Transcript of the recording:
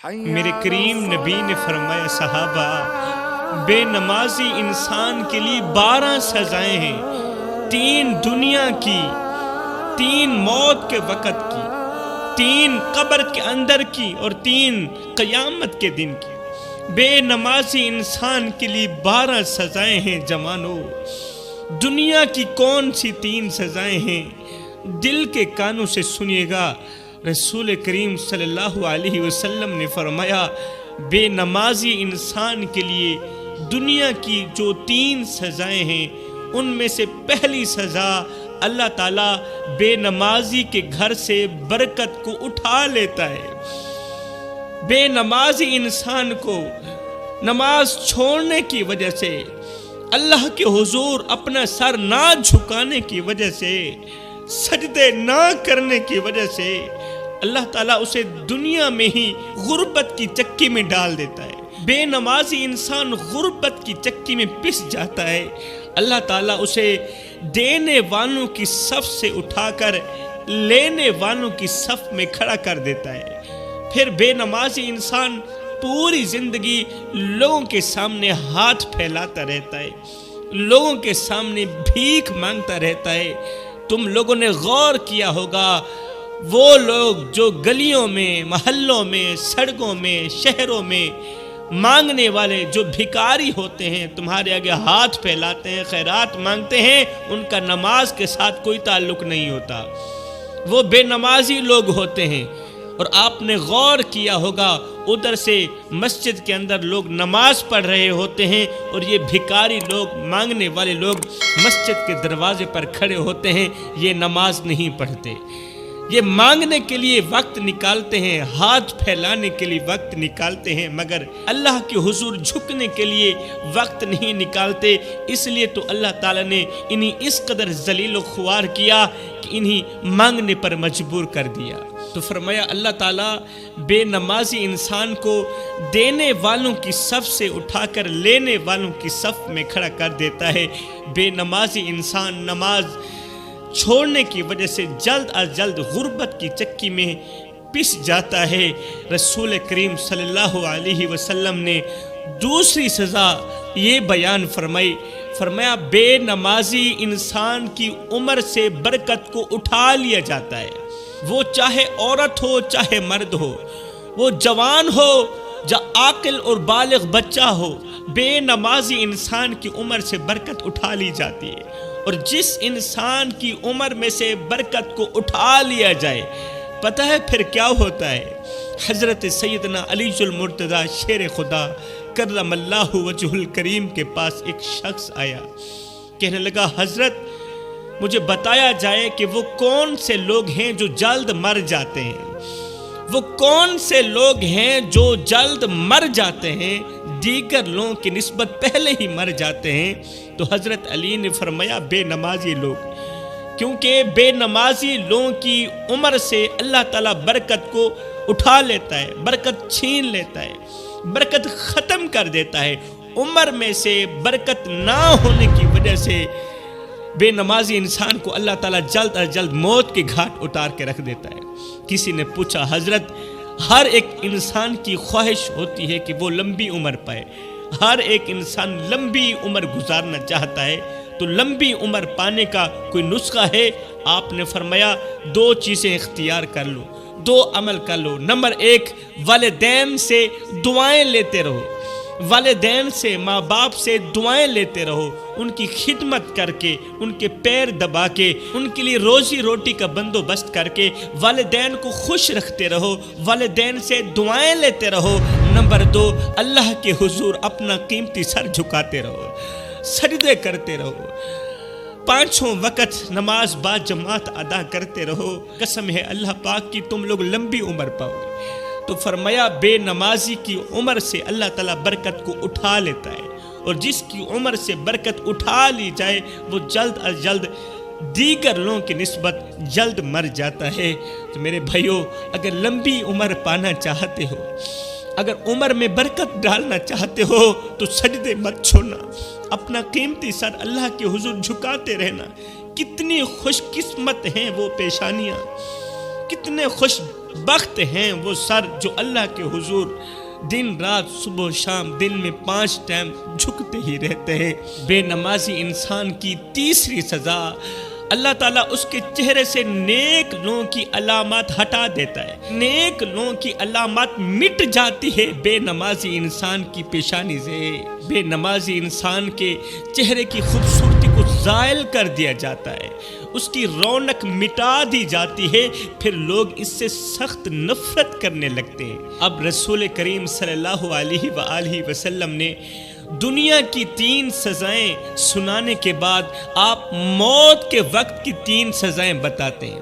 میرے کریم نبی نے فرمایا صحابہ، بے نمازی انسان کے لیے 12 سزائیں ہیں، 3 دنیا کی، 3 موت کے وقت کی، 3 قبر کے اندر کی اور 3 قیامت کے دن کی۔ بے نمازی انسان کے لیے 12 سزائیں ہیں جوانو۔ دنیا کی کون سی 3 سزائیں ہیں؟ دل کے کانوں سے سنیے گا۔ رسول کریم صلی اللہ علیہ وسلم نے فرمایا، بے نمازی انسان کے لیے دنیا کی جو 3 سزائیں ہیں، ان میں سے پہلی سزا، اللہ تعالیٰ بے نمازی کے گھر سے برکت کو اٹھا لیتا ہے۔ بے نمازی انسان کو نماز چھوڑنے کی وجہ سے، اللہ کے حضور اپنا سر نہ جھکانے کی وجہ سے، سجدے نہ کرنے کی وجہ سے، اللہ تعالیٰ اسے دنیا میں ہی غربت کی چکی میں ڈال دیتا ہے۔ بے نمازی انسان غربت کی چکی میں پس جاتا ہے، اللہ تعالیٰ اسے دینے والوں کی صف سے اٹھا کر لینے والوں کی صف میں کھڑا کر دیتا ہے۔ پھر بے نمازی انسان پوری زندگی لوگوں کے سامنے ہاتھ پھیلاتا رہتا ہے، لوگوں کے سامنے بھیک مانگتا رہتا ہے۔ تم لوگوں نے غور کیا ہوگا، وہ لوگ جو گلیوں میں، محلوں میں، سڑکوں میں، شہروں میں مانگنے والے جو بھکاری ہوتے ہیں، تمہارے آگے ہاتھ پھیلاتے ہیں، خیرات مانگتے ہیں، ان کا نماز کے ساتھ کوئی تعلق نہیں ہوتا، وہ بے نمازی لوگ ہوتے ہیں۔ اور آپ نے غور کیا ہوگا، ادھر سے مسجد کے اندر لوگ نماز پڑھ رہے ہوتے ہیں اور یہ بھکاری لوگ، مانگنے والے لوگ مسجد کے دروازے پر کھڑے ہوتے ہیں، یہ نماز نہیں پڑھتے، یہ مانگنے کے لیے وقت نکالتے ہیں، ہاتھ پھیلانے کے لیے وقت نکالتے ہیں، مگر اللہ کے حضور جھکنے کے لیے وقت نہیں نکالتے۔ اس لیے تو اللہ تعالیٰ نے انہیں اس قدر ذلیل و خوار کیا کہ انہیں مانگنے پر مجبور کر دیا۔ تو فرمایا اللہ تعالیٰ بے نمازی انسان کو دینے والوں کی صف سے اٹھا کر لینے والوں کی صف میں کھڑا کر دیتا ہے۔ بے نمازی انسان نماز چھوڑنے کی وجہ سے جلد از جلد غربت کی چکی میں پس جاتا ہے۔ رسول کریم صلی اللہ علیہ وسلم نے دوسری سزا یہ بیان فرمائی، فرمایا بے نمازی انسان کی عمر سے برکت کو اٹھا لیا جاتا ہے۔ وہ چاہے عورت ہو چاہے مرد ہو، وہ جوان ہو یا عاقل اور بالغ بچہ ہو، بے نمازی انسان کی عمر سے برکت اٹھا لی جاتی ہے۔ اور جس انسان کی عمر میں سے برکت کو اٹھا لیا جائے، پتہ ہے پھر کیا ہوتا ہے؟ حضرت سیدنا علی المرتضیٰ شیر خدا کرم اللہ وجہ الکریم کے پاس ایک شخص آیا، کہنے لگا حضرت مجھے بتایا جائے کہ وہ کون سے لوگ ہیں جو جلد مر جاتے ہیں، وہ کون سے لوگ ہیں جو جلد مر جاتے ہیں، دیگر لوگوں کی نسبت پہلے ہی مر جاتے ہیں۔ تو حضرت علی نے فرمایا بے نمازی لوگ، کیونکہ بے نمازی لوگوں کی عمر سے اللہ تعالیٰ برکت کو اٹھا لیتا ہے، برکت چھین لیتا ہے، برکت ختم کر دیتا ہے۔ عمر میں سے برکت نہ ہونے کی وجہ سے بے نمازی انسان کو اللہ تعالیٰ جلد از جلد موت کے گھاٹ اتار کے رکھ دیتا ہے۔ کسی نے پوچھا حضرت ہر ایک انسان کی خواہش ہوتی ہے کہ وہ لمبی عمر پائے، ہر ایک انسان لمبی عمر گزارنا چاہتا ہے، تو لمبی عمر پانے کا کوئی نسخہ ہے؟ آپ نے فرمایا 2 چیزیں اختیار کر لو، 2 عمل کر لو۔ نمبر 1، والدین سے دعائیں لیتے رہو، والدین سے، ماں باپ سے دعائیں لیتے رہو، ان کی خدمت کر کے، ان کے پیر دبا کے، ان کے لیے روزی روٹی کا بندوبست کر کے والدین کو خوش رکھتے رہو، والدین سے دعائیں لیتے رہو۔ نمبر 2، اللہ کے حضور اپنا قیمتی سر جھکاتے رہو، سجدے کرتے رہو، 5 وقت نماز با جماعت ادا کرتے رہو۔ قسم ہے اللہ پاک کی تم لوگ لمبی عمر پاؤ گے۔ تو فرمایا بے نمازی کی عمر سے اللہ تعالیٰ برکت کو اٹھا لیتا ہے، اور جس کی عمر سے برکت اٹھا لی جائے وہ جلد از جلد دیگر لوگوں کی نسبت جلد مر جاتا ہے۔ تو میرے بھائیوں، اگر لمبی عمر پانا چاہتے ہو، اگر عمر میں برکت ڈالنا چاہتے ہو تو سجدے مت چھوڑنا، اپنا قیمتی سر اللہ کے حضور جھکاتے رہنا۔ کتنی خوش قسمت ہیں وہ پیشانیاں، کتنے خوش بخت ہیں وہ سر جو اللہ کے حضور دن رات صبح و شام دن میں 5 ٹائم جھکتے ہی رہتے ہیں۔ بے نمازی انسان کی تیسری سزا، اللہ تعالیٰ اس کے چہرے سے نیک لوگوں کی علامات ہٹا دیتا ہے، نیک لوگوں کی علامات مٹ جاتی ہے بے نمازی انسان کی پیشانی سے۔ بے نمازی انسان کے چہرے کی خوبصورتی کو زائل کر دیا جاتا ہے، اس کی رونق مٹا دی جاتی ہے، پھر لوگ اس سے سخت نفرت کرنے لگتے ہیں۔ اب رسول کریم صلی اللہ علیہ وآلہ وسلم نے دنیا کی 3 سزائیں سنانے کے بعد آپ موت کے وقت کی 3 سزائیں بتاتے ہیں۔